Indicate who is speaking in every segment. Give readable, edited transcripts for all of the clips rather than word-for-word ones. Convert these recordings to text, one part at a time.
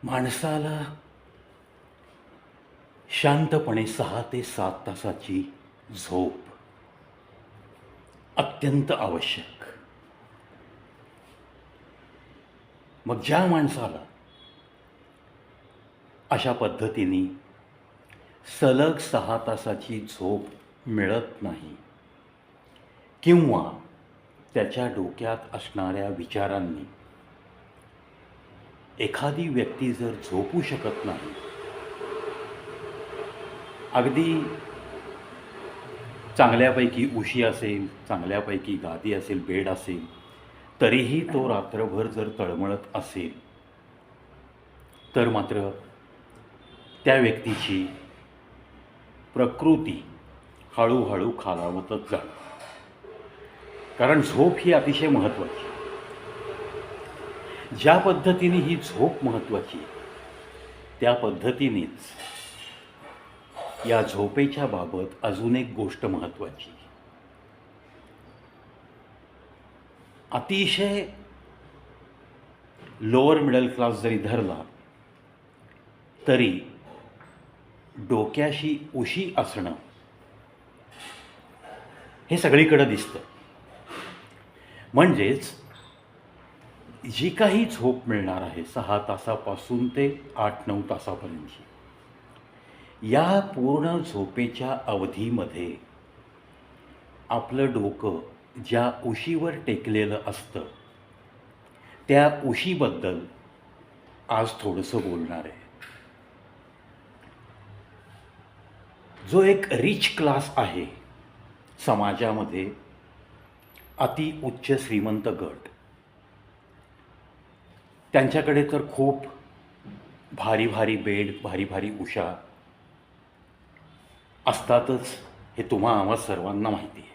Speaker 1: माणसाला शांतपणे 6 ते 7 तासाची झोप अत्यंत आवश्यक. मग ज्या माणसाला अशा पद्धतीने सलग 6 तासाची झोप मिळत नाही किंवा त्याच्या डोक्यात असणाऱ्या विचारांनी एखादी व्यक्ती जर झोपू शकत नाही, अगदी चांगल्यापैकी उशी असेल, चांगल्यापैकी गादी असेल, बेड असेल, तरीही तो रात्रभर जर तळमळत असेल, तर मात्र त्या व्यक्तीची प्रकृती हळूहळू खालावतच जाते. कारण झोप ही अतिशय महत्त्वाची. ज्या पद्धतीने ही झोप महत्त्वाची, त्या पद्धतीनेच या झोपेच्या बाबत अजून एक गोष्ट महत्त्वाची. अतिशय लोअर मिडल क्लास जरी धरला तरी डोक्याशी उशी असणं हे सगळीकडे दिसतं. म्हणजेच जी काही झोप मिळणार आहे 6 तासापासून ते 8-9 तासापर्यंतची, या पूर्ण झोपेच्या अवधीमध्ये आपलं डोकं ज्या उशीवर टेकलेलं असतं, त्या उशीबद्दल आज थोडंसं बोलणार आहे. जो एक रिच क्लास आहे समाजामध्ये, अति उच्च श्रीमंत गट, त्यांच्याकडे तर खूप भारी भारी बेड, भारी भारी उशा असतातच, हे तुम्हा आम्हा सर्वांना माहिती आहे.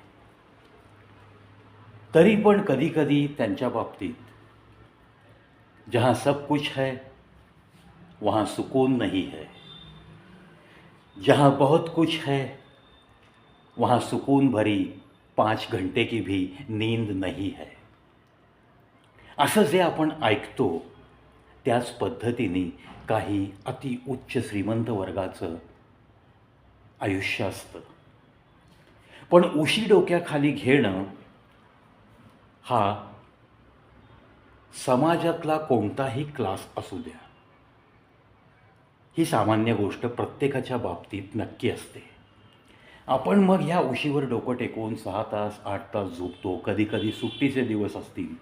Speaker 1: तरी पण कधी-कधी त्यांच्या बाबतीत जहाँ सब कुछ है वहाँ सुकून नहीं है, जहाँ बहुत कुछ है वहाँ सुकून भरी 5 घंटे की भी नींद नहीं है, असं जे आपण ऐकतो त्याच पद्धतीने काही अति उच्च श्रीमंत वर्गाचं आयुष्य असतं. पण उशी डोक्याखाली घेणं हा समाजातला कोणताही क्लास असू द्या, ही सामान्य गोष्ट प्रत्येकाच्या बाबतीत नक्की असते. आपण मग ह्या उशीवर डोकं टेकवून 6 तास 8 तास झोपतो. कधीकधी सुट्टीचे दिवस असतील,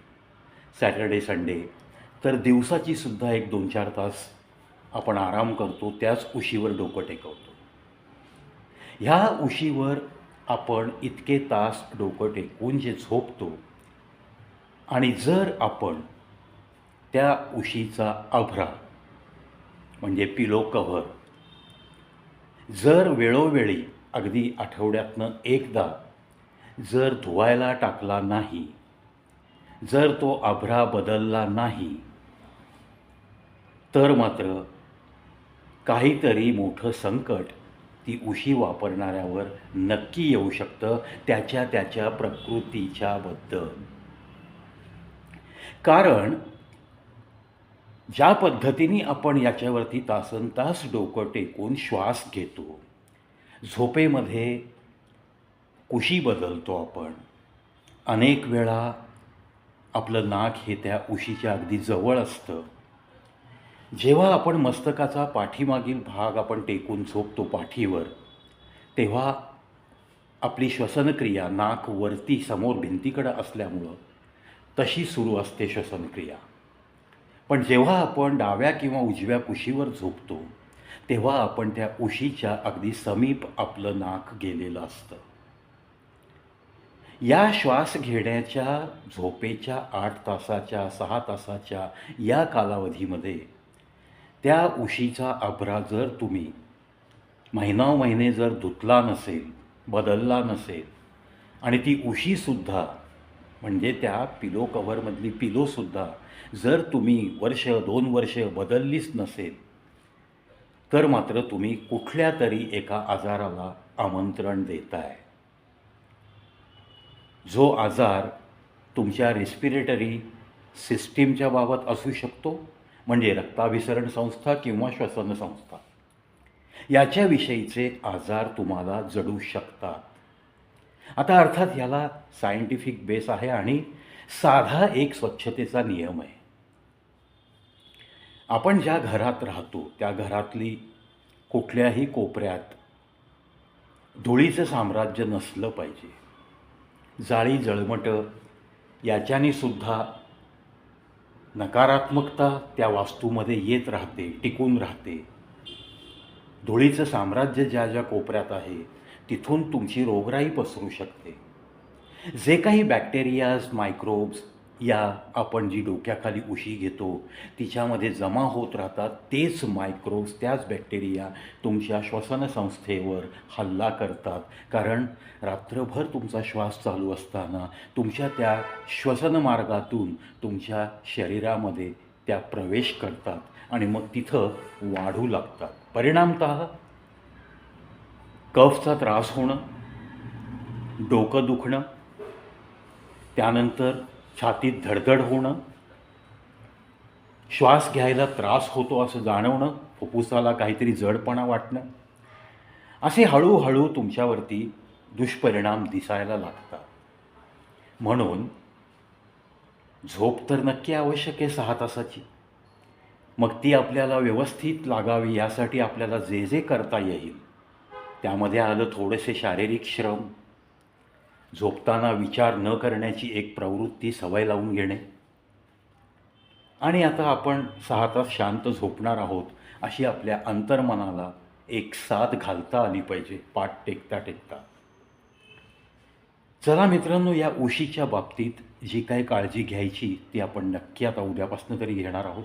Speaker 1: सॅटर्डे संडे, तर दिवसाची सुद्धा 1-2-4 तास आपण आराम करतो, त्याच उशीवर डोकं टेकवतो. ह्या उशीवर आपण इतके तास डोकं टेकवून जे झोपतो, आणि जर आपण त्या उशीचा अभ्रा म्हणजे पिलो कव्हर जर वेळोवेळी अगदी आठवड्यातनं एकदा जर धुवायला टाकला नाही, जर तो अभ्रा बदलला नाही, तर मात्र काहीतरी मोठं संकट ती उशी वापरणाऱ्यावर नक्की येऊ शकतं, त्याच्या प्रकृतीच्या बद्दल. कारण ज्या पद्धतीने आपण याच्यावरती तासनतास डोकं टेकून श्वास घेतो, झोपेमध्ये उशी बदलतो आपण, अनेक वेळा आपलं नाक हे त्या उशीच्या अगदी जवळ असतं. जेव्हा आपण मस्तकाचा पाठीमागील भाग आपण टेकून झोपतो पाठीवर, तेव्हा आपली श्वसनक्रिया नाक वरती समोर भिंतीकडं असल्यामुळं तशी सुरू असते श्वसनक्रिया. पण जेव्हा आपण डाव्या किंवा उजव्या कुशीवर झोपतो, तेव्हा आपण त्या उशीच्या अगदी समीप आपलं नाक गेलेलं असतं. या श्वास घेण्याच्या झोपेच्या 8 तासाच्या 6 तासाच्या या कालावधीमध्ये त्या उशीचा अभ्रा जर तुम्ही महिनोमहिने जर धुतला नसेल, बदलला नसेल, आणि ती उशीसुद्धा म्हणजे त्या पिलो कव्हरमधली पिलोसुद्धा जर तुम्ही 1-2 वर्ष बदललीच नसेल, तर मात्र तुम्ही कुठल्या तरी एका आजाराला आमंत्रण देताय. जो आजार तुमच्या रेस्पिरेटरी सिस्टीमच्या बाबत असू शकतो, म्हणजे रक्ताभिसरण संस्था किंवा श्वसन संस्था याच्याविषयीचे आजार तुम्हाला जडू शकतात। आता अर्थात याला सायंटिफिक बेस आहे आणि साधा एक स्वच्छतेचा नियम आहे। आपण ज्या घरात राहतो त्या घरातली कुठल्याही कोपऱ्यात धुळीचं साम्राज्य नसलं पाहिजे। जाळी जळमटं याच्याने सुद्धा नकारात्मकता त्या वास्तूमध्ये येत राहते, टिकून राहते। धुळीचं साम्राज्य ज्या ज्या कोपऱ्यात आहे तिथून तुमची रोगराई पसरू शकते। जे काही बॅक्टेरियाज, मायक्रोब्स या आपण जी डोक्याखाली उशी घेतो तिच्यामध्ये जमा होत राहतात, तेच मायक्रोब्स, त्याच बॅक्टेरिया तुमच्या श्वसनसंस्थेवर हल्ला करतात। कारण रात्रभर तुमचा श्वास चालू असताना तुमच्या त्या श्वसनमार्गातून तुमच्या शरीरामध्ये त्या प्रवेश करतात आणि मग तिथं वाढू लागतात। परिणामतः कफचा त्रास होणं, डोकं दुखणं, त्यानंतर छातीत धडधड होणं, श्वास घ्यायला त्रास होतो असं जाणवणं, फुफ्फुसाला काहीतरी जडपणा वाटणं, असे हळूहळू तुमच्यावरती दुष्परिणाम दिसायला लागतात। म्हणून झोप तर नक्की आवश्यक आहे 6 तासाची। मग ती आपल्याला व्यवस्थित लागावी यासाठी आपल्याला जे जे करता येईल त्यामध्ये आलं थोडेसे शारीरिक श्रम, झोपताना विचार न करण्याची एक प्रवृत्ती, सवय लावून घेणे, आणि आता आपण 6 तास शांत झोपणार आहोत अशी आपल्या अंतर्मनाला एक साथ घालता आली पाहिजे, पाठ टेकता टेकता। चला मित्रांनो, या उशीच्या बाबतीत जी काही काळजी घ्यायची ती आपण नक्की आता उद्यापासून तरी घेणार आहोत।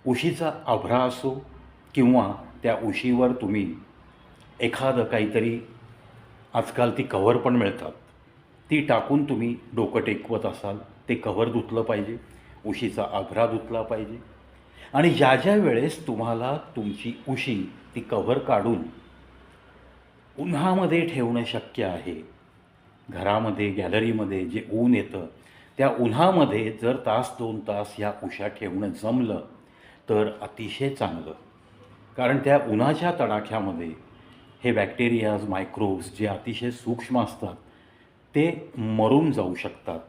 Speaker 1: उशीचा आभरा असो किंवा त्या उशीवर तुम्ही एखादं काहीतरी, आजकाल ती कव्हर पण मिळतात, ती टाकून तुम्ही डोकं टेकवत असाल, ते कव्हर धुतलं पाहिजे, उशीचा आभरा धुतला पाहिजे। आणि ज्या ज्या वेळेस तुम्हाला तुमची उशी ती कव्हर काढून उन्हामध्ये ठेवणं शक्य आहे, घरामध्ये गॅलरीमध्ये जे ऊन येतं त्या उन्हामध्ये जर 1-2 तास या उशा ठेवणं जमलं तर अतिशय चांगलं। कारण त्या उन्हाच्या तडाख्यामध्ये हे बॅक्टेरियाज, मायक्रोब्स जे अतिशय सूक्ष्म असतात ते मरून जाऊ शकतात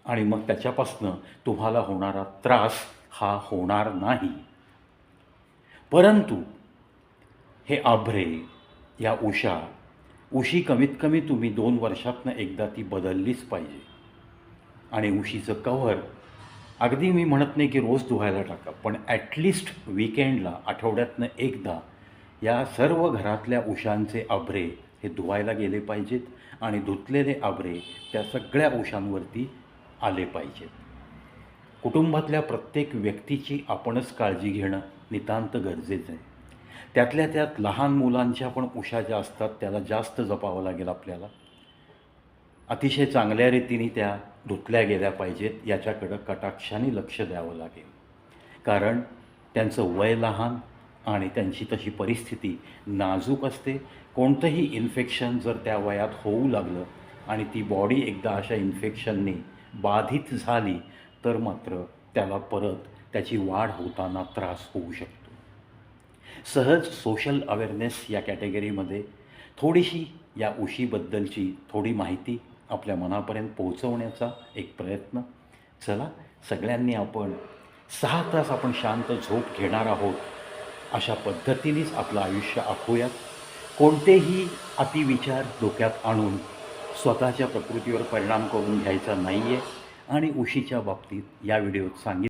Speaker 1: आणि मग त्याच्यापासनं तुम्हाला होणारा त्रास हा होणार नाही। परंतु हे आभरे, या उशी कमीत कमी तुम्ही 2 वर्षातनं एकदा ती बदललीच पाहिजे। आणि उशीचं कव्हर अगदी मी म्हणत नाही की रोज धुवायला टाका, पण ॲटलिस्ट वीकेंडला, आठवड्यातनं एकदा या सर्व घरातल्या उशांचे आभरे हे धुवायला गेले पाहिजेत आणि धुतलेले आभरे त्या सगळ्या उशांवरती आले पाहिजेत। कुटुंबातल्या प्रत्येक व्यक्तीची आपणच काळजी घेणं नितांत गरजेचं आहे। त्यातल्या त्यात लहान मुलांच्या पण उशा ज्या असतात त्याला जास्त जपावं लागेल आपल्याला। अतिशय चांगल्या रीतीने त्या धुतल्या गेल्या पाहिजेत, याच्याकडं कटाक्षाने लक्ष द्यावं लागेल। कारण त्यांचं वय लहान आणि त्यांची तशी परिस्थिती नाजूक असते। कोणतंही इन्फेक्शन जर त्या वयात होऊ लागलं आणि ती बॉडी एकदा अशा इन्फेक्शनने बाधित झाली तर मात्र त्याला परत त्याची वाढ होताना त्रास होऊ शकतो। सहज सोशल अवेअरनेस या कॅटेगरीमध्ये थोडीशी या उशीबद्दलची थोडी माहिती आपल्या मनापर्यंत पोहोचवण्याचा एक प्रयत्न। चला, सगळ्यांनी आपण 6 तास आपण शांत झोप घेणार आहोत अशा पद्धतीनेच आपलं आयुष्य आखूयात। कोणतेही अतिविचार डोक्यात आणून स्वतःच्या प्रकृतीवर परिणाम करून घ्यायचा नाही आहे। आणि उशीच्या बाबतीत या व्हिडिओत सांगितलं